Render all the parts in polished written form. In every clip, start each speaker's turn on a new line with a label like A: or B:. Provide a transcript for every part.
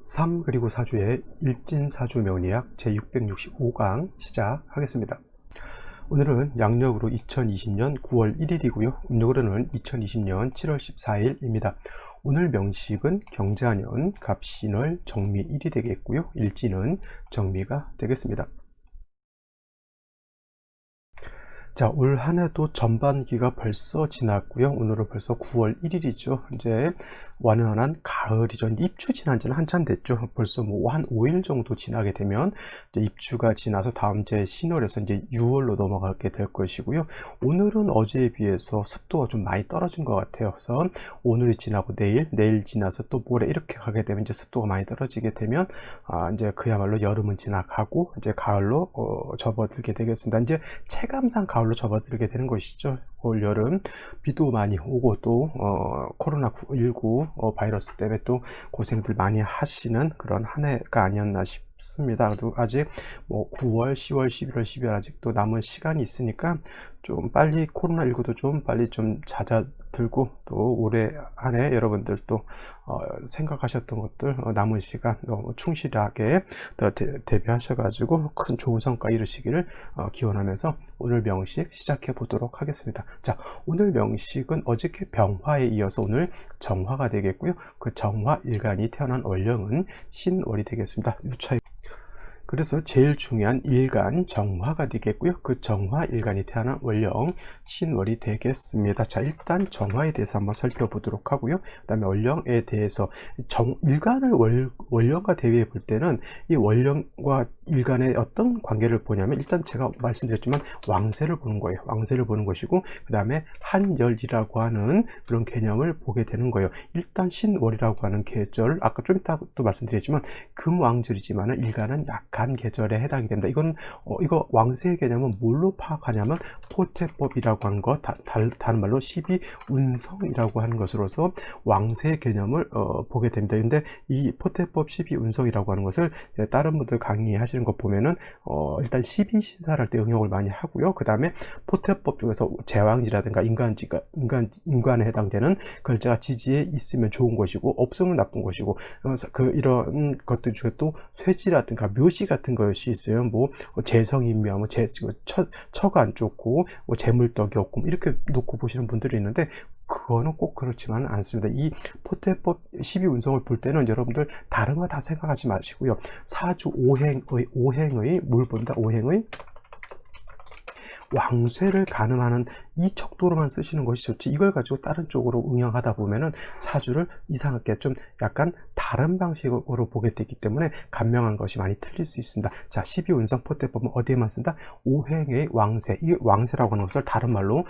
A: 3 그리고 4주의 일진사주 명리학 제665강 시작하겠습니다. 오늘은 양력으로 2020년 9월 1일이고요. 음력으로는 2020년 7월 14일입니다. 오늘 명식은 경자년 갑신월 정미 1이 되겠고요. 일진은 정미가 되겠습니다. 자, 올 한 해도 전반기가 벌써 지났고요. 오늘은 벌써 9월 1일이죠. 이제 완연한 가을이죠. 입추 지난 지는 한참 됐죠. 벌써 뭐 한 5일 정도 지나게 되면 이제 입추가 지나서 다음 제 신월에서 이제 6월로 넘어가게 될 것이고요. 오늘은 어제에 비해서 습도가 좀 많이 떨어진 것 같아요. 그래서 오늘이 지나고 내일 지나서 또 모레 이렇게 가게 되면 이제 습도가 많이 떨어지게 되면 이제 그야말로 여름은 지나가고 이제 가을로 접어들게 되겠습니다. 이제 체감상 가을로 접어들게 되는 것이죠. 올 여름 비도 많이 오고 또 코로나19 바이러스 때문에 또 고생들 많이 하시는 그런 한 해가 아니었나 싶습니다. 그래도 아직 뭐 9월, 10월, 11월, 12월 아직도 남은 시간이 있으니까 좀 빨리 코로나19도 좀 빨리 좀 잦아들고 또 올해 한 해 여러분들 또 생각하셨던 것들 남은 시간 너무 충실하게 대비하셔가지고 큰 좋은 성과 이루시기를 기원하면서 오늘 명식 시작해 보도록 하겠습니다. 자, 오늘 명식은 어저께 병화에 이어서 오늘 정화가 되겠고요. 그 정화 일간이 태어난 월령은 신월이 되겠습니다. 유차 그래서 제일 중요한 일간 정화가 되겠고요. 그 정화 일간이 태어난 월령 신월이 되겠습니다. 자, 일단 정화에 대해서 한번 살펴보도록 하고요. 그 다음에 월령에 대해서 일간을 월령과 대비해 볼 때는 이 월령과 일간의 어떤 관계를 보냐면 일단 제가 말씀드렸지만 왕세를 보는 거예요. 왕세를 보는 것이고 그 다음에 한열이라고 하는 그런 개념을 보게 되는 거예요. 일단 신월이라고 하는 계절 아까 좀 이따 또 말씀드렸지만 금왕절이지만 일간은 약한 계절에 해당이 됩니다. 이거 왕세의 개념은 뭘로 파악하냐면 포태법이라고 하는 것, 다른 말로 12운성이라고 하는 것으로서 왕세의 개념을 보게 됩니다. 근데 이 포태법 12운성이라고 하는 것을 다른 분들 강의하시는 거 보면은 일단 12신사를 할 때 응용을 많이 하고요. 그 다음에 포태법 중에서 제왕지라든가 인간에 해당되는 글자가 지지에 있으면 좋은 것이고 없으면 나쁜 것이고 이런 것들 중에 또 쇠지라든가 묘시 같은 것이 있어요. 뭐 재성인묘하면 처가 안 좋고 뭐 재물떡이 없고 이렇게 놓고 보시는 분들이 있는데 그거는 꼭 그렇지만은 않습니다. 이 포태법 12운성을 볼 때는 여러분들 다른 거 다 생각하지 마시고요. 사주 오행의 뭘 본다? 오행의 왕쇠를 가늠하는 이 척도로만 쓰시는 것이 좋지 이걸 가지고 다른 쪽으로 응용하다 보면은 사주를 이상하게 좀 약간 다른 방식으로 보게 되기 때문에 간명한 것이 많이 틀릴 수 있습니다. 자, 12운성 포태법은 어디에만 쓴다? 오행의 왕쇠. 이 왕쇠라고 하는 것을 다른 말로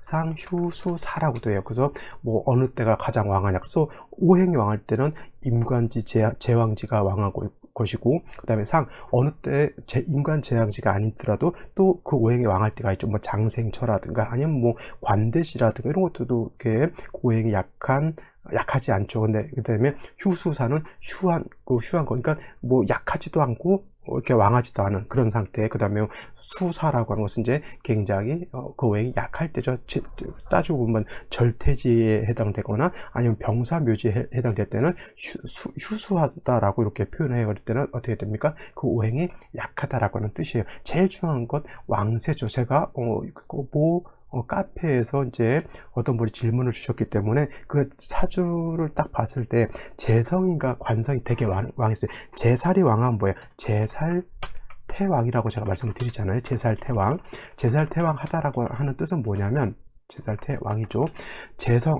A: 상휴수사라고도 해요. 그래서 뭐 어느 때가 가장 왕하냐. 그래서 오행이 왕할 때는 임관지 제왕지가 왕하고 것이고 그 다음에 어느 때 임관 제왕지가 아니더라도 또 그 오행이 왕할 때가 있죠. 뭐 장생처라든가 아니면 뭐 관대시라든가 이런 것들도 이렇게 오행이 약하지 않죠. 근데 그다음에 휴수사는 휴한 거 그러니까 뭐 약하지도 않고 이렇게 왕하지도 않은 그런 상태. 그 다음에 수사라고 하는 것은 이제 굉장히 그 오행이 약할 때죠. 따지고 보면 절퇴지에 해당되거나 아니면 병사묘지에 해당될 때는 휴수하다라고 이렇게 표현해 버릴 때는 어떻게 됩니까? 그 오행이 약하다라고 하는 뜻이에요. 제일 중요한 것 왕세죠. 제가 카페에서 이제 어떤 분이 질문을 주셨기 때문에 그 사주를 딱 봤을 때 재성인가 관성이 되게 왕했어요. 재살이 왕하면 뭐예요? 재살태왕이라고 제가 말씀을 드리잖아요. 재살태왕 하다라고 하는 뜻은 뭐냐면 제살태왕이죠.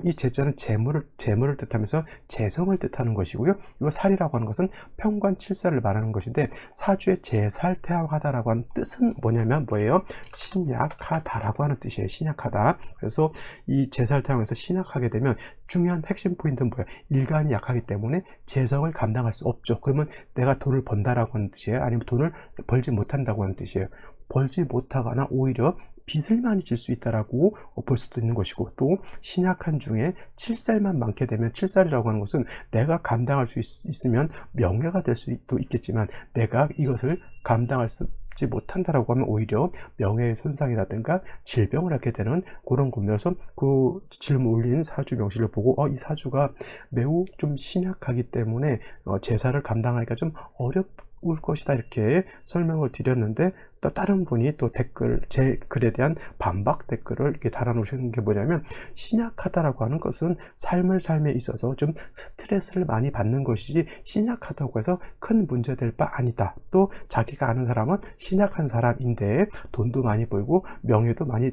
A: 이 제자는 재물을 뜻하면서 재성을 뜻하는 것이고요. 이 살이라고 하는 것은 평관칠살을 말하는 것인데 사주의 제살태왕하다라고 하는 뜻은 뭐냐면 뭐예요? 신약하다라고 하는 뜻이에요. 신약하다. 그래서 이 제살태왕에서 신약하게 되면 중요한 핵심 포인트는 뭐예요? 일간이 약하기 때문에 재성을 감당할 수 없죠. 그러면 내가 돈을 번다라고 하는 뜻이에요? 아니면 돈을 벌지 못한다고 하는 뜻이에요? 벌지 못하거나 오히려 빚을 많이 질 수 있다라고 볼 수도 있는 것이고 또 신약한 중에 칠살만 많게 되면 칠살이라고 하는 것은 내가 감당할 수 있으면 명예가 될 수도 있겠지만 내가 이것을 감당할 수 잡지 못한다라고 하면 오히려 명예의 손상이라든가 질병을 하게 되는 그런 겁니다. 그래서 그 질문 올린 사주 명시를 보고 이 사주가 매우 좀 신약하기 때문에 제사를 감당하기가 좀 어렵을 것이다 이렇게 설명을 드렸는데, 또 다른 분이 또 댓글, 제 글에 대한 반박 댓글을 이렇게 달아놓으신 게 뭐냐면, 신약하다라고 하는 것은 삶에 있어서 좀 스트레스를 많이 받는 것이지 신약하다고 해서 큰 문제될 바 아니다. 또 자기가 아는 사람은 신약한 사람인데 돈도 많이 벌고 명예도 많이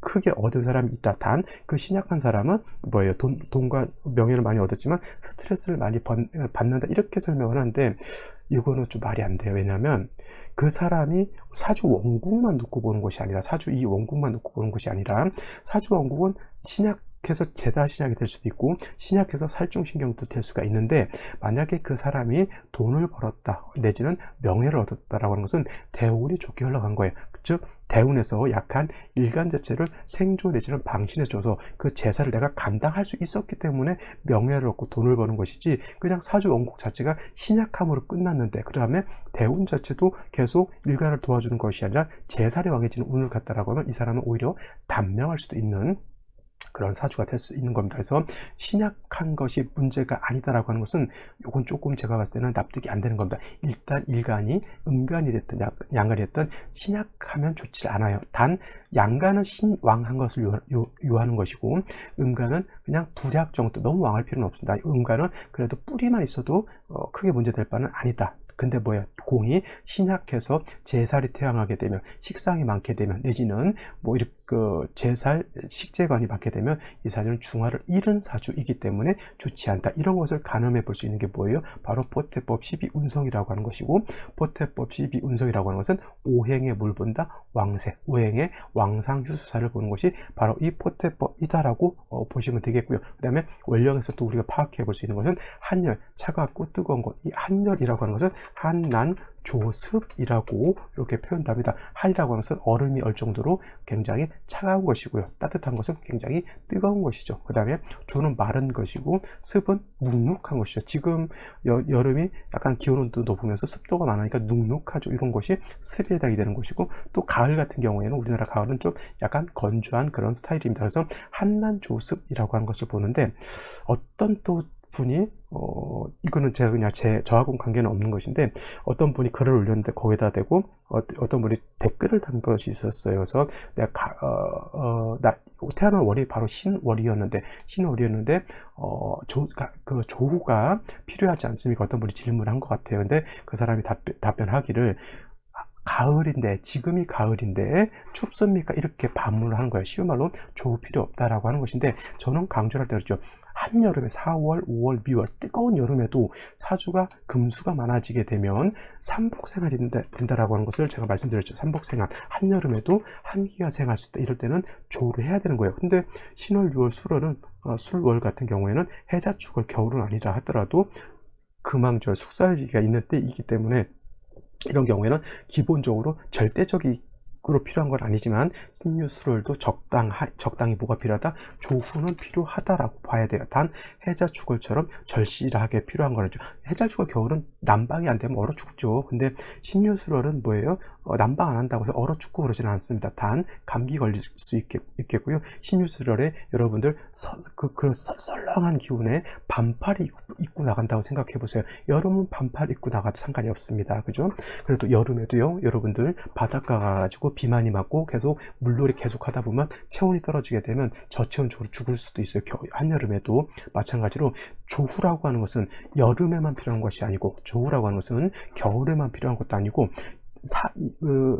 A: 크게 얻은 사람이 있다. 단 그 신약한 사람은 뭐예요? 돈과 명예를 많이 얻었지만 스트레스를 많이 받는다. 이렇게 설명을 하는데, 이거는 좀 말이 안 돼요. 왜냐하면 그 사람이 사주 원국만 놓고 보는 것이 아니라, 사주 이 원국만 놓고 보는 것이 아니라, 사주 원국은 신약해서 재다 신약이 될 수도 있고 신약해서 살중신경도 될 수가 있는데, 만약에 그 사람이 돈을 벌었다 내지는 명예를 얻었다라고 하는 것은 대운이 좋게 흘러간 거예요. 즉 대운에서 약한 일간 자체를 생조 내지는 방신해줘서 그 제사를 내가 감당할 수 있었기 때문에 명예를 얻고 돈을 버는 것이지, 그냥 사주 원국 자체가 신약함으로 끝났는데 그 다음에 대운 자체도 계속 일간을 도와주는 것이 아니라 제살이 왕해지는 운을 갖다라고 하면 이 사람은 오히려 단명할 수도 있는 그런 사주가 될 수 있는 겁니다. 그래서 신약한 것이 문제가 아니다라고 하는 것은, 이건 조금 제가 봤을 때는 납득이 안 되는 겁니다. 일단 일간이 음간이 됐든 양간이 됐든 신약하면 좋지 않아요. 단 양간은 신왕한 것을 요하는 것이고, 음간은 그냥 불약 정도, 너무 왕할 필요는 없습니다. 음간은 그래도 뿌리만 있어도 크게 문제될 바는 아니다. 근데 뭐야, 공이 신약해서 제살이 태양하게 되면, 식상이 많게 되면, 내지는 뭐 이렇게 제살 식재관이 많게 되면 이 사주는 중화를 잃은 사주이기 때문에 좋지 않다. 이런 것을 가늠해 볼 수 있는 게 뭐예요? 바로 보태법 12운성이라고 하는 것이고, 보태법 12운성이라고 하는 것은 오행에 물 본다 왕세, 오행의 왕상휴수사를 보는 것이 바로 이 보태법이다라고 보시면 되겠고요. 그 다음에 원령에서 또 우리가 파악해 볼 수 있는 것은 한열, 차갑고 뜨거운 것. 이 한열이라고 하는 것은 한난 조습이라고 이렇게 표현합니다. 한이라고 하는 것은 얼음이 얼 정도로 굉장히 차가운 것이고요. 따뜻한 것은 굉장히 뜨거운 것이죠. 그 다음에 조는 마른 것이고, 습은 눅눅한 것이죠. 지금 여름이 약간 기온도 높으면서 습도가 많으니까 눅눅하죠. 이런 것이 습에 해당이 되는 것이고, 또 가을 같은 경우에는 우리나라 가을은 좀 약간 건조한 그런 스타일입니다. 그래서 한난조습이라고 하는 것을 보는데, 어떤 또 분이 이거는 제가 그냥 저하고는 관계는 없는 것인데, 어떤 분이 글을 올렸는데 거기다 대고 어떤 분이 댓글을 단 것이 있었어요. 그래서 내가 나 태어난 월이 바로 신월이었는데 그 조후가 필요하지 않습니까? 어떤 분이 질문을 한 것 같아요. 근데 그 사람이 답변하기를, 가을인데, 지금이 가을인데 춥습니까? 이렇게 반문을 하는 거예요. 쉬운 말로 조후 필요 없다라고 하는 것인데, 저는 강조할 때 그랬죠. 한여름에 4월, 5월, 미월 뜨거운 여름에도 사주가 금수가 많아지게 되면 삼복생활이 된다라고 하는 것을 제가 말씀드렸죠. 삼복생활, 한여름에도 한기가 생할 수 있다. 이럴 때는 조를 해야 되는 거예요. 근데 신월, 6월, 술월은 술월 같은 경우에는 해자축월, 겨울은 아니라 하더라도 금왕절, 숙살지기가 있는 때이기 때문에, 이런 경우에는 기본적으로 절대적으로 필요한 건 아니지만 신유술월도 적당히 뭐가 필요하다? 조후는 필요하다라고 봐야 돼요. 단 해자축월처럼 절실하게 필요한 거죠. 해자축월 겨울은 난방이 안 되면 얼어 죽죠. 근데 신유술월은 뭐예요? 난방 안 한다고 해서 얼어 죽고 그러지는 않습니다. 단 감기 걸릴 수 있겠고요. 신유술월에 여러분들 그 썰렁한 기운에 반팔 입고 나간다고 생각해 보세요. 여름은 반팔 입고 나가도 상관이 없습니다. 그죠? 그래도 여름에도요, 여러분들 바닷가 가가지고 비 많이 맞고 계속 물놀이 계속 하다 보면 체온이 떨어지게 되면 저체온적으로 죽을 수도 있어요. 한여름에도 마찬가지로 조후라고 하는 것은 여름에만 필요한 것이 아니고, 조후라고 하는 것은 겨울에만 필요한 것도 아니고,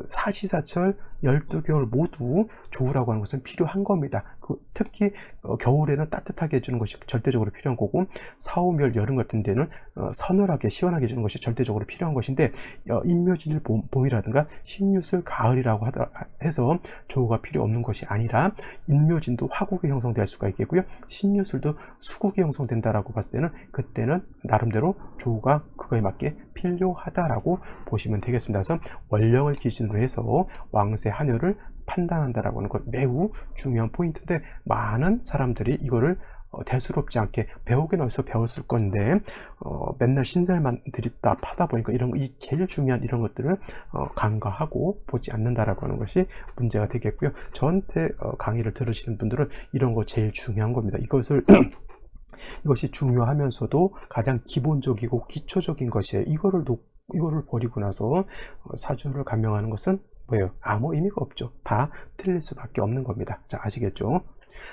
A: 사시사철 12개월 모두 조후라고 하는 것은 필요한 겁니다. 특히 겨울에는 따뜻하게 해주는 것이 절대적으로 필요한 거고, 사오멸 여름 같은 데는 서늘하게 시원하게 해주는 것이 절대적으로 필요한 것인데, 인묘진일 봄이라든가 신유술 가을이라고 해서 조후가 필요 없는 것이 아니라, 인묘진도 화국이 형성될 수가 있겠고요, 신유술도 수국이 형성된다라고 봤을 때는 그때는 나름대로 조후가 그거에 맞게 필요하다라고 보시면 되겠습니다. 그래서 원령을 기준으로 해서 왕세 한여를 판단한다라고 하는 것 매우 중요한 포인트인데, 많은 사람들이 이거를 대수롭지 않게 배우긴 어디서 배웠을 건데 맨날 신설만 들이다 파다 보니까 이 제일 중요한 이런 것들을 간과하고 보지 않는다라고 하는 것이 문제가 되겠고요. 저한테 강의를 들으시는 분들은 이런 거 제일 중요한 겁니다. 이것이 중요하면서도 가장 기본적이고 기초적인 것이에요. 이거를 버리고 나서 사주를 감명하는 것은 뭐예요? 아무 의미가 없죠. 다 틀릴 수밖에 없는 겁니다. 자, 아시겠죠?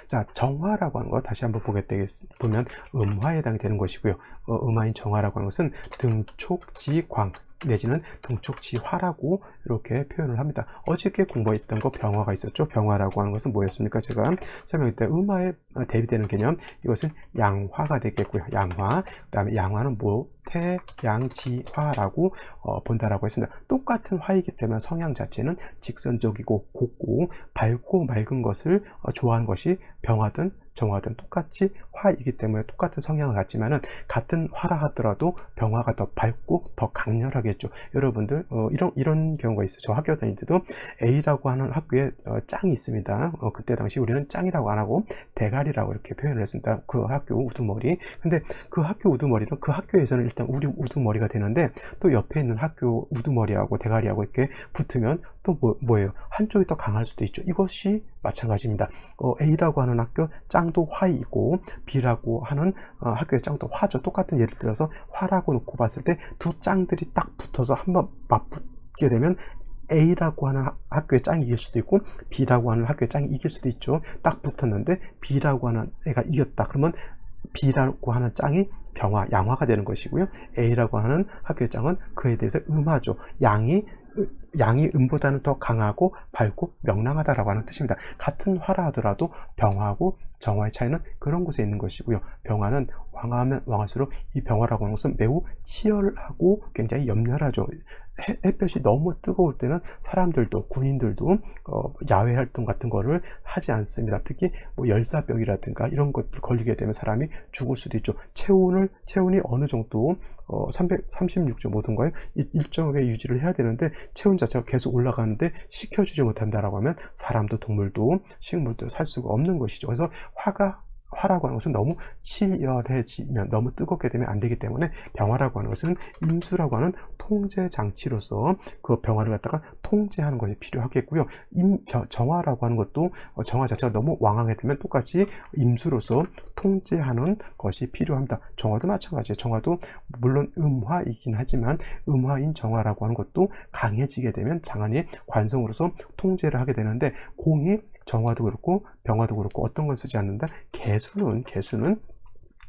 A: 자, 정화라고 하는 거 다시 한번 보면 음화에 해당이 되는 것이고요. 음화인 정화라고 하는 것은 등촉지광 내지는 등촉지화라고 이렇게 표현을 합니다. 어저께 공부했던 거 병화가 있었죠. 병화라고 하는 것은 뭐였습니까? 제가 설명할 때 음화에 대비되는 개념, 이것은 양화가 되겠고요. 양화, 그 다음에 양화는 태양지화라고 본다라고 했습니다. 똑같은 화이기 때문에 성향 자체는 직선적이고 곱고 밝고 맑은 것을 좋아하는 것이 병화든 정화든 똑같이 화이기 때문에 똑같은 성향을 갖지만은 같은 화라 하더라도 병화가 더 밝고 더 강렬하겠죠. 여러분들 이런 경우가 있어요. 저 학교 다닐 때도 A라고 하는 학교에 짱이 있습니다. 그때 당시 우리는 짱이라고 안 하고 대가리라고 이렇게 표현을 했습니다. 그 학교 우두머리. 근데 그 학교 우두머리는 그 학교에서는 일단 우리 우두머리가 되는데 또 옆에 있는 학교 우두머리하고 대가리하고 이렇게 붙으면 또 뭐예요? 한쪽이 더 강할 수도 있죠. 이것이 마찬가지입니다. A라고 하는 학교 짱도 화이고 B라고 하는 학교의 짱도 화죠. 똑같은 예를 들어서 화라고 놓고 봤을 때 두 짱들이 딱 붙어서 한번 맞붙게 되면 A라고 하는 학교의 짱이 이길 수도 있고 B라고 하는 학교의 짱이 이길 수도 있죠. 딱 붙었는데 B라고 하는 애가 이겼다. 그러면 B라고 하는 짱이 병화, 양화가 되는 것이고요. A라고 하는 학교의 짱은 그에 대해서 음화죠. 양이 음보다는 더 강하고 밝고 명랑하다라고 하는 뜻입니다. 같은 화라 하더라도 병화하고 정화의 차이는 그런 곳에 있는 것이고요. 병화는 왕하면 왕할수록 이 병화라고 하는 것은 매우 치열하고 굉장히 염렬하죠. 햇볕이 너무 뜨거울 때는 사람들도 군인들도 야외 활동 같은 거를 하지 않습니다. 특히 뭐 열사병이라든가 이런 것들 걸리게 되면 사람이 죽을 수도 있죠. 체온이 어느 정도 336.5도인가요? 일정하게 유지를 해야 되는데 체온 자체가 계속 올라가는데 식혀주지 못한다라고 하면 사람도 동물도 식물도 살 수가 없는 것이죠. 그래서 화라고 하는 것은 너무 치열해지면 너무 뜨겁게 되면 안 되기 때문에 병화라고 하는 것은 임수라고 하는 통제 장치로서 그 병화를 갖다가 통제하는 것이 필요하겠고요. 정화라고 하는 것도 정화 자체가 너무 왕하게 되면 똑같이 임수로서 통제하는 것이 필요합니다. 정화도 마찬가지예요. 정화도 물론 음화이긴 하지만 음화인 정화라고 하는 것도 강해지게 되면 장안의 관성으로서 통제를 하게 되는데 공이 정화도 그렇고 병화도 그렇고 어떤 걸 쓰지 않는다? 개수는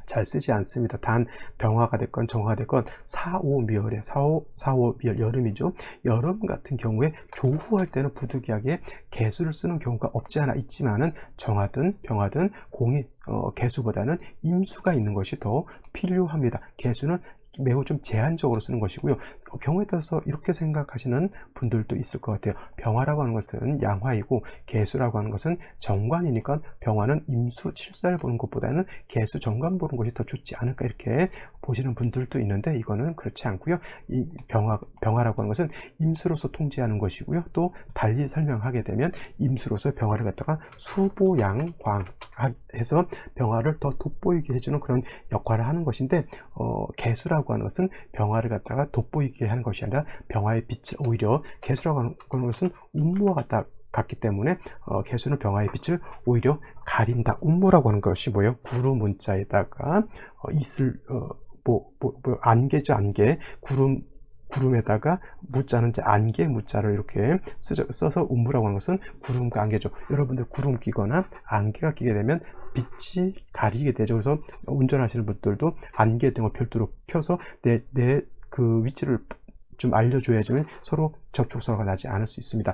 A: 잘 쓰지 않습니다. 단 병화가 됐건 정화가 됐건 4,5미열에 4,5미열 여름이죠. 여름 같은 경우에 조후할 때는 부득이하게 개수를 쓰는 경우가 없지 않아 있지만은 정화든 병화든 공이 개수보다는 임수가 있는 것이 더 필요합니다. 개수는 매우 좀 제한적으로 쓰는 것이고요. 경우에 따라서 이렇게 생각하시는 분들도 있을 것 같아요. 병화라고 하는 것은 양화이고 개수라고 하는 것은 정관이니까 병화는 임수 칠사를 보는 것보다는 개수 정관 보는 것이 더 좋지 않을까 이렇게 보시는 분들도 있는데 이거는 그렇지 않고요. 이 병화라고 하는 것은 임수로서 통제하는 것이고요. 또 달리 설명하게 되면 임수로서 병화를 갖다가 수보양광해서 병화를 더 돋보이게 해주는 그런 역할을 하는 것인데 개수라고 하는 것은 병화를 갖다가 돋보이게 하는 것이 아니라 병화의 빛을 오히려 개수라고 하는 것은 운무와 같기 때문에 개수는 병화의 빛을 오히려 가린다. 운무라고 하는 것이 뭐예요? 구름 문자에다가 안개죠. 안개. 구름에다가 무자는 이제 안개 무자를 이렇게 써서 운무라고 하는 것은 구름과 안개죠. 여러분들 구름 끼거나 안개가 끼게 되면 빛이 가리게 되죠. 그래서 운전하시는 분들도 안개 등을 별도로 켜서 내 그 위치를 좀 알려줘야지만 서로 접촉사고가 나지 않을 수 있습니다.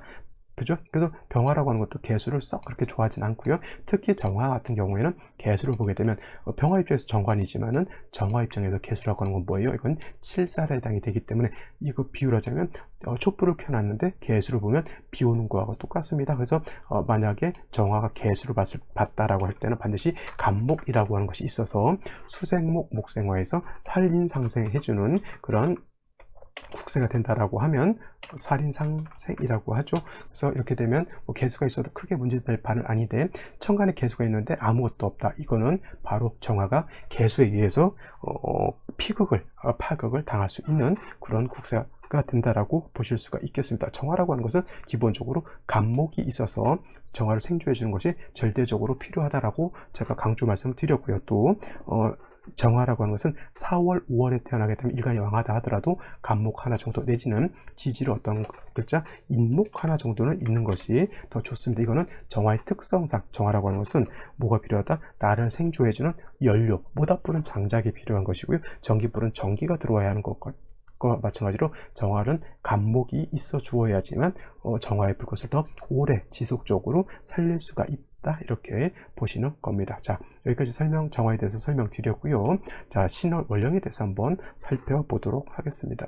A: 그죠? 그래서 병화라고 하는 것도 개수를 썩 그렇게 좋아하진 않고요. 특히 정화 같은 경우에는 개수를 보게 되면 병화 입장에서 정관이지만은 정화 입장에서 개수라고 하는 건 뭐예요? 이건 칠살에 해당이 되기 때문에 이거 비유를 하자면 촛불을 켜놨는데 개수를 보면 비 오는 거하고 똑같습니다. 그래서 만약에 정화가 개수를 봤다라고 할 때는 반드시 간목이라고 하는 것이 있어서 수생목 목생화에서 살인상생해주는 그런 국세가 된다라고 하면 살인상생이라고 하죠. 그래서 이렇게 되면 뭐 개수가 있어도 크게 문제될 바는 아닌데, 천간에 개수가 있는데 아무것도 없다. 이거는 바로 정화가 개수에 의해서 파극을 당할 수 있는 그런 국세가 된다라고 보실 수가 있겠습니다. 정화라고 하는 것은 기본적으로 간목이 있어서 정화를 생주해 주는 것이 절대적으로 필요하다라고 제가 강조 말씀을 드렸고요. 또 정화라고 하는 것은 4월, 5월에 태어나게 되면 일간이 왕하다 하더라도 간목 하나 정도 내지는 지지로 어떤 글자 인목 하나 정도는 있는 것이 더 좋습니다. 이거는 정화의 특성상 정화라고 하는 것은 뭐가 필요하다? 나를 생주해주는 연료, 모닥불은 장작이 필요한 것이고요. 전기불은 전기가 들어와야 하는 것과 마찬가지로 정화는 간목이 있어 주어야지만 정화의 불꽃을 더 오래 지속적으로 살릴 수가 있다, 이렇게 보시는 겁니다. 자, 여기까지 정화에 대해서 설명드렸고요. 자, 신월 월령에 대해서 한번 살펴보도록 하겠습니다.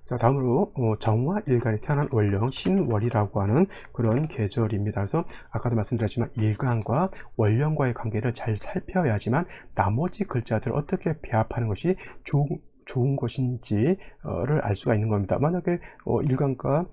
A: 자, 다음으로 정화일간이 태어난 월령, 신월이라고 하는 그런 계절입니다. 그래서 아까도 말씀드렸지만 일간과 월령과의 관계를 잘 살펴야지만 나머지 글자들을 어떻게 배합하는 것이 좋은 것인지를 알 수가 있는 겁니다. 만약에 일간과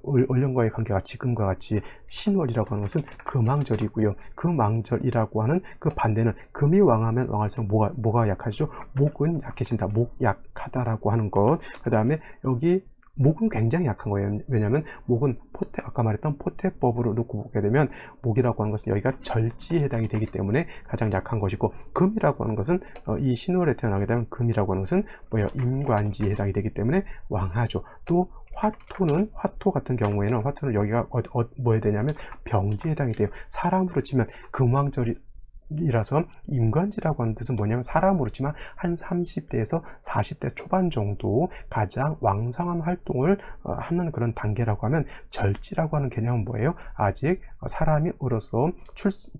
A: 월령과의 관계가 지금과 같이 신월이라고 하는 것은 금왕절이고요. 금왕절이라고 하는 그 반대는 금이 왕하면 왕할수록 뭐가 약하죠? 목은 약해진다. 목 약하다라고 하는 것. 그 다음에 여기 목은 굉장히 약한 거예요. 왜냐하면 목은 아까 말했던 포태법으로 놓고 보게 되면 목이라고 하는 것은 여기가 절지에 해당이 되기 때문에 가장 약한 것이고, 금이라고 하는 것은 이 신월에 태어나게 되면 금이라고 하는 것은 임관지에 해당이 되기 때문에 왕하죠. 또 화토 같은 경우에는 화토는 여기가 뭐에 되냐면 병지에 해당이 돼요. 사람으로 치면 금왕절이라서 임관지라고 하는 뜻은 뭐냐면 사람으로 치면 한 30대에서 40대 초반 정도 가장 왕성한 활동을 하는 그런 단계라고 하면, 절지라고 하는 개념은 뭐예요? 아직 사람이 어려서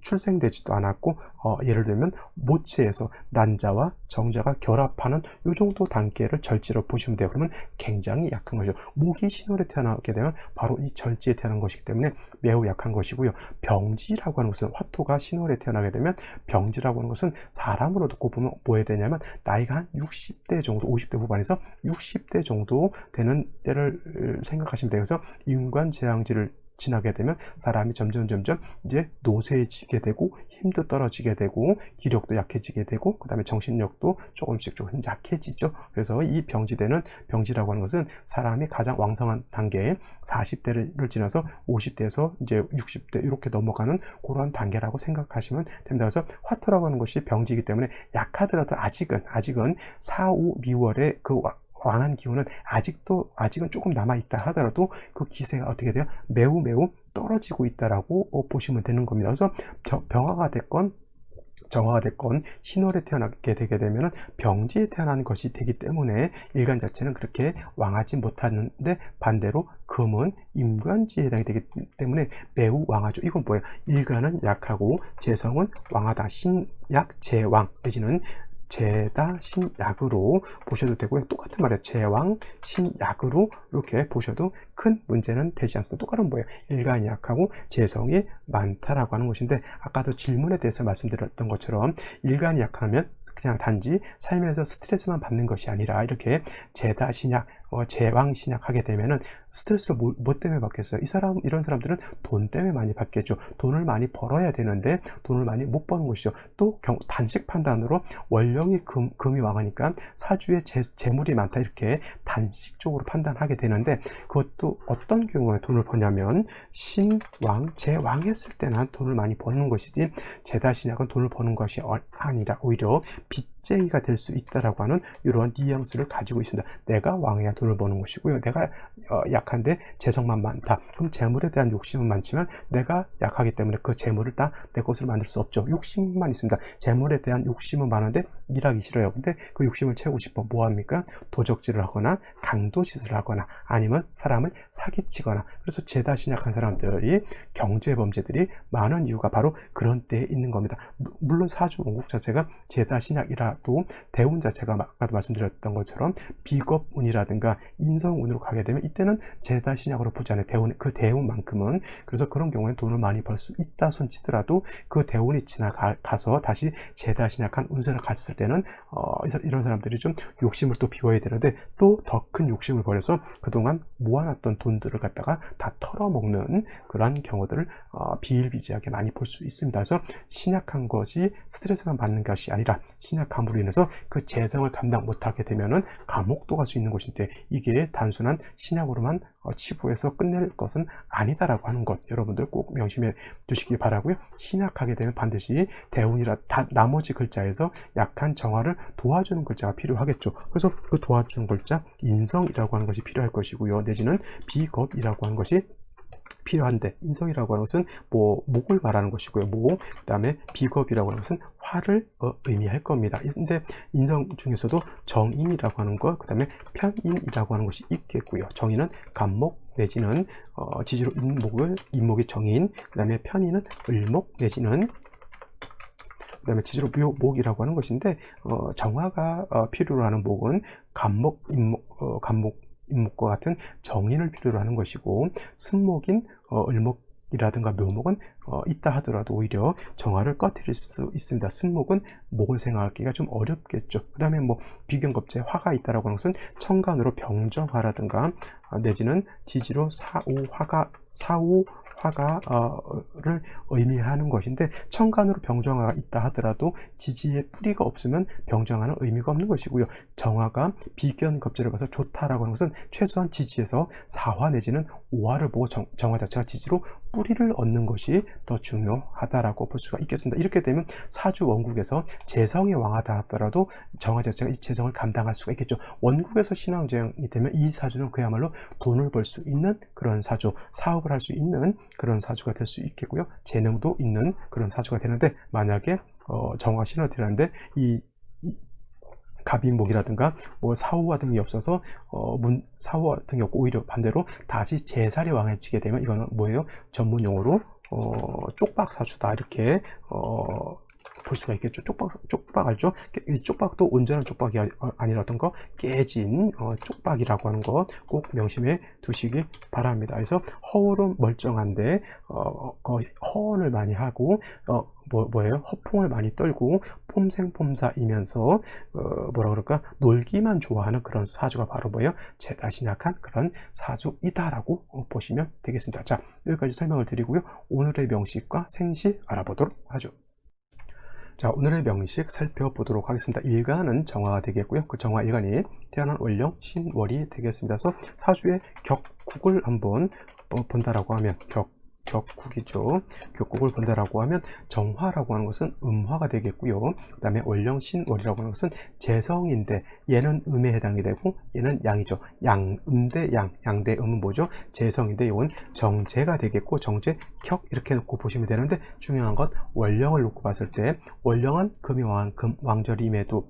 A: 출생되지도 않았고 예를 들면 모체에서 난자와 정자가 결합하는 이 정도 단계를 절지로 보시면 돼요. 그러면 굉장히 약한 거죠. 목이 신월에 태어나게 되면 바로 이 절지에 태어난 것이기 때문에 매우 약한 것이고요. 병지라고 하는 것은 화토가 신월에 태어나게 되면 병지라고 하는 것은 사람으로 듣고 보면 뭐에 되냐면 나이가 한 60대 정도, 50대 후반에서 60대 정도 되는 때를 생각하시면 돼요. 그래서 임관재앙지를 지나게 되면 사람이 점점 이제 노쇠해지게 되고 힘도 떨어지게 되고 기력도 약해지게 되고 그 다음에 정신력도 조금씩 약해지죠. 그래서 이 병지라고 하는 것은 사람이 가장 왕성한 단계에 40대를 지나서 50대에서 이제 60대 이렇게 넘어가는 그런 단계라고 생각하시면 됩니다. 그래서 화토라고 하는 것이 병지이기 때문에 약하더라도 아직은 4, 5, 미월에 그 왕한 기운은 아직은 조금 남아있다 하더라도 그 기세가 어떻게 돼요? 매우 떨어지고 있다라고 보시면 되는 겁니다. 그래서 병화가 됐건 정화가 됐건 신월에 태어나게 되게 되면 병지에 태어난 것이 되기 때문에 일간 자체는 그렇게 왕하지 못하는데, 반대로 금은 임관지에 해당이 되기 때문에 매우 왕하죠. 이건 뭐예요? 일간은 약하고 재성은 왕하다. 신약 제왕 내지는 재다 신약으로 보셔도 되고요. 똑같은 말이에요. 제왕 신약으로 이렇게 보셔도 큰 문제는 되지 않습니다. 똑같은 뭐예요? 일간이 약하고 재성이 많다라고 하는 것인데, 아까도 질문에 대해서 말씀드렸던 것처럼 일간이 약하면 그냥 단지 삶에서 스트레스만 받는 것이 아니라 이렇게 재다 신약, 제왕 신약 하게 되면은 스트레스를 뭐 때문에 받겠어요? 이런 사람들은 돈 때문에 많이 받겠죠. 돈을 많이 벌어야 되는데 돈을 많이 못 버는 것이죠. 또 단식 판단으로 월령이 금이 왕하니까 사주에 재물이 많다, 이렇게 단식적으로 판단하게 되는데, 그것도 어떤 경우에 돈을 버냐면 신왕, 제왕 했을 때는 돈을 많이 버는 것이지, 제다 신약은 돈을 버는 것이 아니라 오히려 빚쟁이가 될 수 있다라고 하는 이런 뉘앙스를 가지고 있습니다. 내가 왕해야 돈을 버는 것이고요. 내가 약한데 재성만 많다. 그럼 재물에 대한 욕심은 많지만 내가 약하기 때문에 그 재물을 다 내 것으로 만들 수 없죠. 욕심만 있습니다. 재물에 대한 욕심은 많은데 일하기 싫어요. 근데 그 욕심을 채우고 싶어 뭐합니까? 도적질을 하거나 강도짓을 하거나 아니면 사람을 사기치거나. 그래서 제다 신약한 사람들이 경제범죄들이 많은 이유가 바로 그런 때에 있는 겁니다. 물론 사주 원국 자체가 제다 신약이라 아니라도 대운 자체가 아까도 말씀드렸던 것처럼 비겁운이라든가 인성운으로 가게 되면 이때는 재다 신약으로 보잖아요. 대운, 그 대운만큼은. 그래서 그런 경우에 돈을 많이 벌 수 있다 손치더라도 그 대운이 지나가서 다시 재다 신약한 운세를 갔을 때는 이런 사람들이 좀 욕심을 또 비워야 되는데 또 더 큰 욕심을 버려서 그동안 모아놨던 돈들을 갖다가 다 털어먹는 그런 경우들을 비일비재하게 많이 볼 수 있습니다. 그래서 신약한 것이 스트레스만 받는 것이 아니라 신약함으로 인해서 그 재성을 감당 못하게 되면은 감옥도 갈 수 있는 것인데 이게 단순한 신약으로만 치부해서 끝낼 것은 아니다라고 하는 것 여러분들 꼭 명심해 두시기 바라고요. 신약하게 되면 반드시 대운이라 나머지 글자에서 약한 정화를 도와주는 글자가 필요하겠죠. 그래서 그 도와주는 글자 인성이라고 하는 것이 필요할 것이고요. 내지는 비겁이라고 하는 것이 필요한데 인성이라고 하는 것은 목을 말하는 것이고요. 목, 그 다음에 비겁이라고 하는 것은 화를 의미할 겁니다. 근데 인성 중에서도 정인이라고 하는 것, 그 다음에 편인이라고 하는 것이 있겠고요. 정인은 간목 내지는 지지로 인목이 정인, 그 다음에 편인은 을목 내지는 그 다음에 지지로 묘목이라고 하는 것인데 정화가 필요로 하는 목은 간목, 인목과 같은 정인을 필요로 하는 것이고 승목인 을목이라든가 묘목은 있다 하더라도 오히려 정화를 꺼뜨릴 수 있습니다. 승목은 목을 생각하기가 좀 어렵겠죠. 그 다음에 비견겁제 화가 있다라고 하는 것은 천간으로 병정화라든가 내지는 지지로 사우화가를 의미하는 것인데 천간으로 병정화가 있다 하더라도 지지에 뿌리가 없으면 병정화는 의미가 없는 것이고요. 정화가 비견겁제를 봐서 좋다라고 하는 것은 최소한 지지에서 4화 내지는 5화를 보고 정화 자체가 지지로 뿌리를 얻는 것이 더 중요하다라고 볼 수가 있겠습니다. 이렇게 되면 사주 원국에서 재성이 왕하다 하더라도 정화 자체가 이 재성을 감당할 수가 있겠죠. 원국에서 신왕재형이 되면 이 사주는 그야말로 돈을 벌 수 있는 그런 사주, 사업을 할 수 있는 그런 사주가 될 수 있겠고요. 재능도 있는 그런 사주가 되는데 만약에 정화 신을 들었는데 이 갑인목이라든가 사후화 등이 없어서 사후화 등이 없고 오히려 반대로 다시 재살이 왕해지게 되면 이거는 뭐예요? 전문 용어로 쪽박사주다 이렇게 볼 수가 있겠죠. 쪽박 알죠? 이 쪽박도 온전한 쪽박이 아니라 어떤 거 깨진 쪽박이라고 하는 거 꼭 명심해 두시기 바랍니다. 그래서 허울은 멀쩡한데 허언을 많이 하고 뭐예요? 허풍을 많이 떨고 폼생폼사이면서 뭐라 그럴까? 놀기만 좋아하는 그런 사주가 바로 뭐예요? 재다 신약한 그런 사주이다라고 보시면 되겠습니다. 자, 여기까지 설명을 드리고요. 오늘의 명식과 생시 알아보도록 하죠. 자, 오늘의 명식 살펴보도록 하겠습니다. 일간은 정화가 되겠고요. 그 정화 일간이 태어난 월령 신월이 되겠습니다. 그래서 사주의 격국을 한번 본다라고 하면 격국이죠. 격국을 본다라고 하면 정화라고 하는 것은 음화가 되겠고요. 그 다음에 월령 신월이라고 하는 것은 재성인데 얘는 음에 해당이 되고 얘는 양이죠. 음 대 양 대 음은 뭐죠? 재성인데 이건 정제가 되겠고 정제 격 이렇게 놓고 보시면 되는데 중요한 건 월령을 놓고 봤을 때 월령은 금이 왕절임에도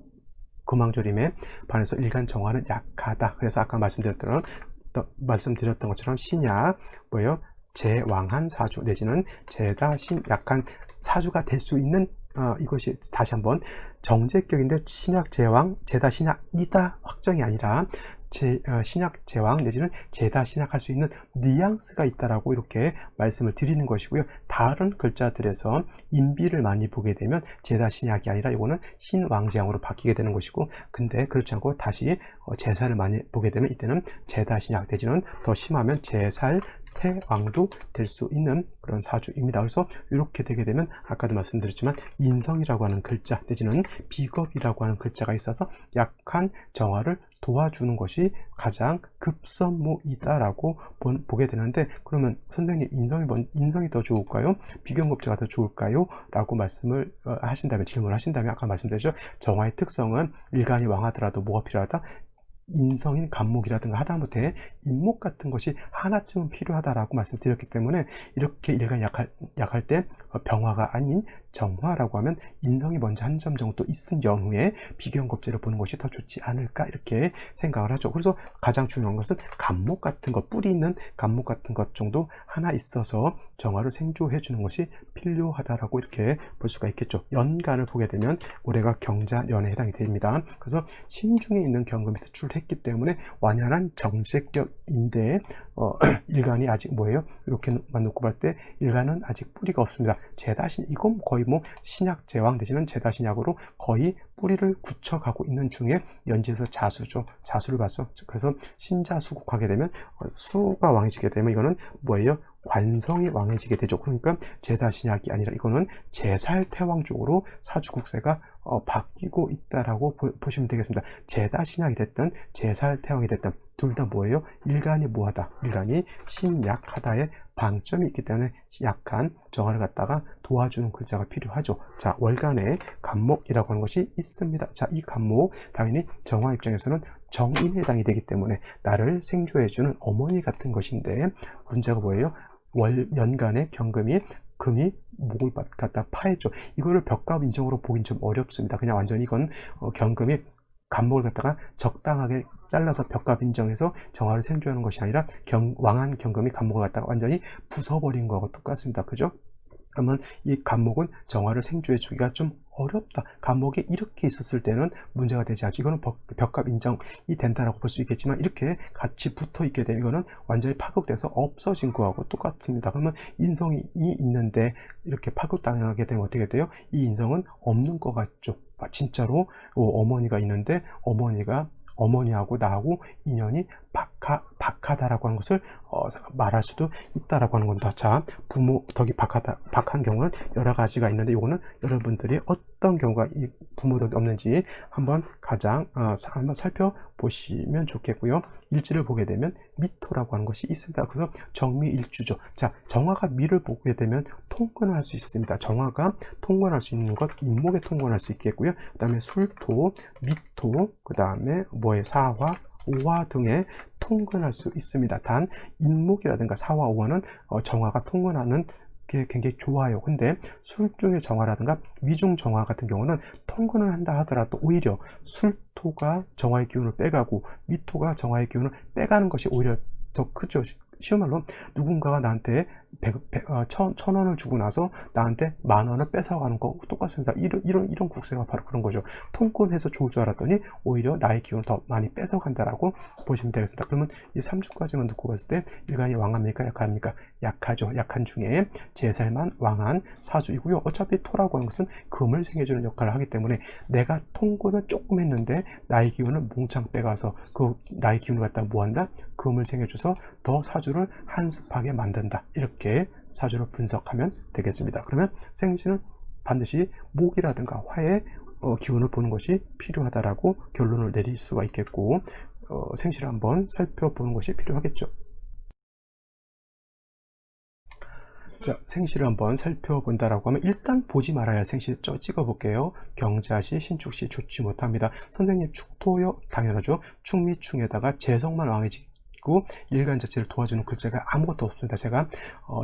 A: 금왕절임에 반해서 일간 정화는 약하다. 그래서 아까 말씀드렸던 것처럼 신약 뭐예요? 재왕한 사주 내지는 재다 약한 사주가 될 수 있는 이것이 다시 한번 정제격인데 신약 제왕 재다 신약이다 확정이 아니라 신약 제왕 내지는 재다 신약할 수 있는 뉘앙스가 있다라고 이렇게 말씀을 드리는 것이고요. 다른 글자들에서 인비를 많이 보게 되면 재다 신약이 아니라 이거는 신왕제왕으로 바뀌게 되는 것이고 근데 그렇지 않고 다시 재살을 많이 보게 되면 이때는 재다 신약 내지는 더 심하면 재살 태왕도 될 수 있는 그런 사주입니다. 그래서 이렇게 되게 되면 아까도 말씀드렸지만 인성이라고 하는 글자 내지는 비겁이라고 하는 글자가 있어서 약한 정화를 도와주는 것이 가장 급선무이다라고 보게 되는데 그러면 선생님 인성이 더 좋을까요? 비견겁제가 더 좋을까요? 라고 말씀을 하신다면 질문을 하신다면 아까 말씀드렸죠. 정화의 특성은 일간이 왕하더라도 뭐가 필요하다? 인성인 간목이라든가 하다못해 인목 같은 것이 하나쯤은 필요하다라고 말씀드렸기 때문에 이렇게 일간 약할 때 병화가 아닌 정화라고 하면 인성이 먼저 한 점 정도 있은 연후에 비경겁제를 보는 것이 더 좋지 않을까 이렇게 생각을 하죠. 그래서 가장 중요한 것은 감목 같은 것, 뿌리 있는 감목 같은 것 정도 하나 있어서 정화를 생조해 주는 것이 필요하다라고 이렇게 볼 수가 있겠죠. 연간을 보게 되면 올해가 경자년에 해당이 됩니다. 그래서 신중에 있는 경금이 투출했기 때문에 완연한 정색격인데 일간이 아직 뭐예요? 이렇게만 놓고 봤을 때 일간은 아직 뿌리가 없습니다. 제다신, 이건 거의 뭐 신약 제왕 되시는 제다신약으로 거의 뿌리를 굳혀가고 있는 중에 연지에서 자수죠. 자수를 봤어. 그래서 신자수국하게 되면 수가 왕해지게 되면 이거는 뭐예요? 관성이 왕해지게 되죠. 그러니까 제다신약이 아니라 이거는 제살태왕 쪽으로 사주국세가 바뀌고 있다라고 보시면 되겠습니다. 제다신약이 됐든 제살태왕이 됐든 둘 다 뭐예요? 일간이 뭐하다, 일간이 신약하다의 방점이 있기 때문에 약한 정화를 갖다가 도와주는 글자가 필요하죠. 자, 월간에 간목이라고 하는 것이 있습니다. 자, 이 간목 당연히 정화 입장에서는 정인에 해당이 되기 때문에 나를 생조해주는 어머니 같은 것인데, 문제가 뭐예요? 연간의 경금이 금이 목을 갖다 파했죠. 이거를 벽갑 인정으로 보긴 좀 어렵습니다. 그냥 완전히 이건 경금이 간목을 갖다가 적당하게 잘라서 벽갑 인정해서 정화를 생조하는 것이 아니라 왕한 경금이 간목을 갖다가 완전히 부숴버린 거하고 똑같습니다. 그죠? 그러면 이 간목은 정화를 생조해 주기가 좀 어렵다. 간목이 이렇게 있었을 때는 문제가 되지 않죠. 이거는 벽갑 인정이 된다라고 볼 수 있겠지만 이렇게 같이 붙어 있게 되면 이거는 완전히 파극돼서 없어진 거하고 똑같습니다. 그러면 인성이 있는데 이렇게 파극당하게 되면 어떻게 돼요? 이 인성은 없는 것 같죠. 진짜로 어머니가 있는데 어머니하고 나하고 인연이 박하다라고 하는 것을 말할 수도 있다라고 하는 겁니다. 자, 부모 덕이 박한 경우는 여러 가지가 있는데 이거는 여러분들이 어떤 경우가 이 부모 덕이 없는지 한번 한번 살펴보시면 좋겠고요. 일지를 보게 되면 미토라고 하는 것이 있습니다. 그래서 정미일주죠. 자, 정화가 미를 보게 되면 통근할 수 있습니다. 정화가 통근할 수 있는 것, 인목에 통근할 수 있겠고요. 그 다음에 술토, 미토, 그 다음에 사화, 오화 등에 통근할 수 있습니다. 단 인목이라든가 사화, 오화는 정화가 통근하는 게 굉장히 좋아요. 근데 술중의 정화라든가 위중 정화 같은 경우는 통근을 한다 하더라도 오히려 술토가 정화의 기운을 빼가고 미토가 정화의 기운을 빼가는 것이 오히려 더 크죠. 쉬운 말로 누군가가 나한테 1,000원을 주고 나서 나한테 10,000원을 뺏어가는 거 똑같습니다. 이런 국세가 바로 그런 거죠. 통근해서 좋을 줄 알았더니 오히려 나의 기운을 더 많이 뺏어간다라고 보시면 되겠습니다. 그러면 이 3주까지만 놓고 봤을 때 일간이 왕합니까? 약합니까? 약하죠. 약한 중에 제살만 왕한 사주이고요. 어차피 토라고 하는 것은 금을 생겨주는 역할을 하기 때문에 내가 통근을 조금 했는데 나의 기운을 몽창 빼가서 그 나의 기운을 갖다 뭐한다? 금을 생겨줘서 더 사주를 한습하게 만든다. 이렇게 사주를 분석하면 되겠습니다. 그러면 생신은 반드시 목이라든가 화의 기운을 보는 것이 필요하다라고 결론을 내릴 수가 있겠고, 생신을 한번 살펴보는 것이 필요하겠죠. 자, 생시를 한번 살펴본다라고 하면 일단 보지 말아야 할 생시 찍어 볼게요. 경자시, 신축시 좋지 못합니다. 선생님, 축토요? 당연하죠. 축미충에다가 재성만 왕해지고 일간 자체를 도와주는 글자가 아무것도 없습니다. 제가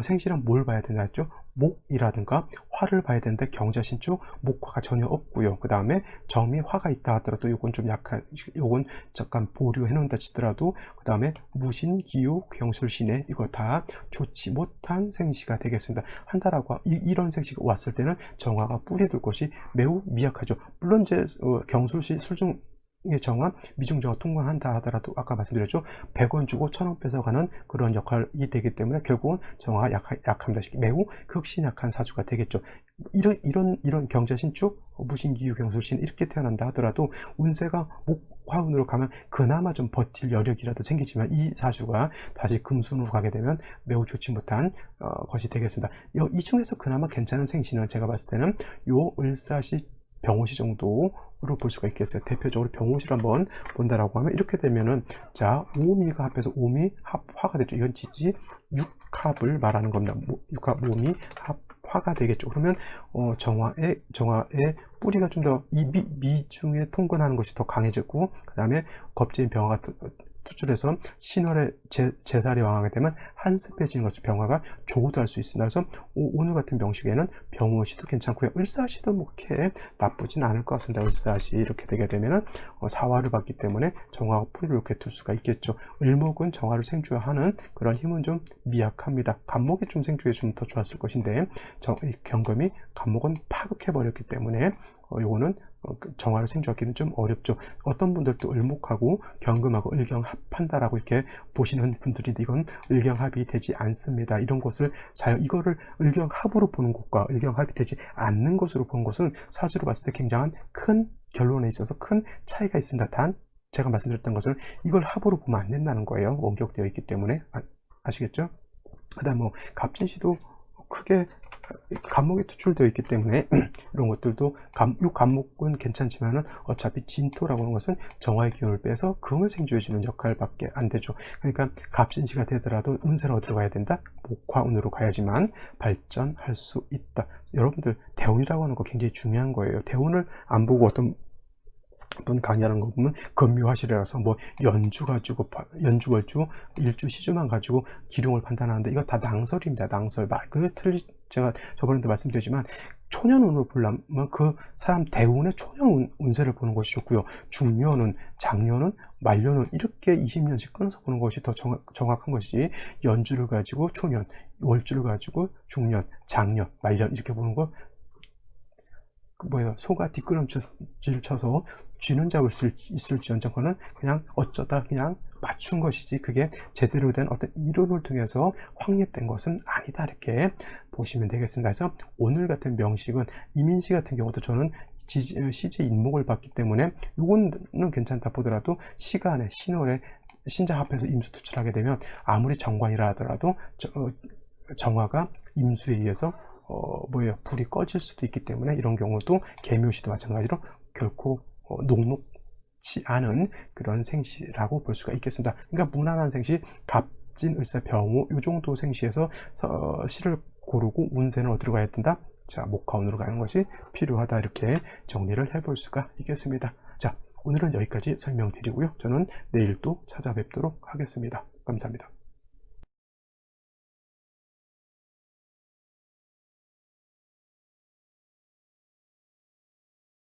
A: 생시는 뭘 봐야 되나 했죠? 목이라든가 화를 봐야 되는데 경자신축 목화가 전혀 없고요. 그 다음에 정미 화가 있다 하더라도 요건 좀 약한, 요건 잠깐 보류해 놓는다 치더라도, 그 다음에 무신, 기우, 경술신에 이거 다 좋지 못한 생시가 되겠습니다. 한다라고 이런 생시가 왔을 때는 정화가 뿌리들 것이 매우 미약하죠. 물론 이제 경술시 술중 정화, 미중정화 통과한다 하더라도 아까 말씀드렸죠. 100원 주고 1,000원 뺏어가는 그런 역할이 되기 때문에 결국은 정화가 약합니다. 매우 극신약한 사주가 되겠죠. 이런 경자신축, 무신기유, 경술신 이렇게 태어난다 하더라도 운세가 목화운으로 가면 그나마 좀 버틸 여력이라도 생기지만 이 사주가 다시 금순으로 가게 되면 매우 좋지 못한 것이 되겠습니다. 이 중에서 그나마 괜찮은 생신은 제가 봤을 때는 요 을사시, 병호시 정도로 볼 수가 있겠어요. 대표적으로 병호시를 한번 본다라고 하면 이렇게 되면은, 자, 오미가 합해서 오미 합화가 되죠. 이건 지지 육합을 말하는 겁니다. 육합, 오미 합 화가 되겠죠. 그러면 정화의 뿌리가 좀 더 이 미중에 통근하는 것이 더 강해졌고, 그 다음에 겁재인 병화가 투출해서 신월에 제살이 왕하게 되면 한습해지는 것을 병화가 조우도 할 수 있습니다. 그래서 오늘 같은 명식에는 병호시도 괜찮고요. 을사시도 뭐 그렇게 나쁘진 않을 것 같습니다. 을사시 이렇게 되게 되면은 사화를 받기 때문에 정화가 풀을 이렇게 둘 수가 있겠죠. 을목은 정화를 생주하는 그런 힘은 좀 미약합니다. 간목이 좀 생주해 주면 더 좋았을 것인데 경금이 간목은 파극해 버렸기 때문에 요거는 정화를 생주하기는 좀 어렵죠. 어떤 분들도 을목하고 경금하고 을경합한다라고 이렇게 보시는 분들인데 이건 을경합이 되지 않습니다. 이런 것을 이거를 을경합으로 보는 것과 을경합이 되지 않는 것으로 보는 것은 사주로 봤을 때 굉장한 큰 결론에 있어서 큰 차이가 있습니다. 단 제가 말씀드렸던 것은 이걸 합으로 보면 안 된다는 거예요. 원격되어 있기 때문에 아시겠죠? 그다음 뭐 갑진시도 크게 간목이 투출되어 있기 때문에 이런 것들도 이 간목은 괜찮지만은 어차피 진토라고 하는 것은 정화의 기운을 빼서 금을 생주해주는 역할밖에 안 되죠. 그러니까 갑진시가 되더라도 운세는 어디로 가야 된다? 목화운으로 가야지만 발전할 수 있다. 여러분들 대운이라고 하는 거 굉장히 중요한 거예요. 대운을 안 보고 어떤 분 강의하는 거 보면 금묘화실이라서 뭐 연주 가지고 연주월주 일주 시주만 가지고 기lum을 판단하는데 이거 다 낭설입니다. 낭설. 그 제가 저번에도 말씀드렸지만 초년운으로 보려면 그 사람 대운의 초년 운세를 보는 것이 좋고요. 중년운, 장년운, 말년운 이렇게 20년씩 끊어서 보는 것이 더 정확한 것이지 연주를 가지고 초년, 월주를 가지고 중년, 장년, 말년 이렇게 보는 거 소가 뒷걸음질 쳐서 쥐는 잡을 수 있을지언정거는 그냥 어쩌다 그냥 맞춘 것이지 그게 제대로 된 어떤 이론을 통해서 확립된 것은 아니다 이렇게 보시면 되겠습니다. 그래서 오늘 같은 명식은 이민시 같은 경우도 저는 시지 인목을 봤기 때문에 이거는 괜찮다 보더라도 시간에 신월에 신장 합해서 임수 투출하게 되면 아무리 정관이라 하더라도 정화가 임수에 의해서 불이 꺼질 수도 있기 때문에 이런 경우도 계묘시도 마찬가지로 결코 녹록지 않은 그런 생시라고 볼 수가 있겠습니다. 그러니까 무난한 생시, 갑진, 을사, 병호 이 정도 생시에서 시를 고르고 운세는 어디로 가야 된다? 자, 목화운으로 가는 것이 필요하다 이렇게 정리를 해볼 수가 있겠습니다. 자, 오늘은 여기까지 설명드리고요. 저는 내일 또 찾아뵙도록 하겠습니다. 감사합니다.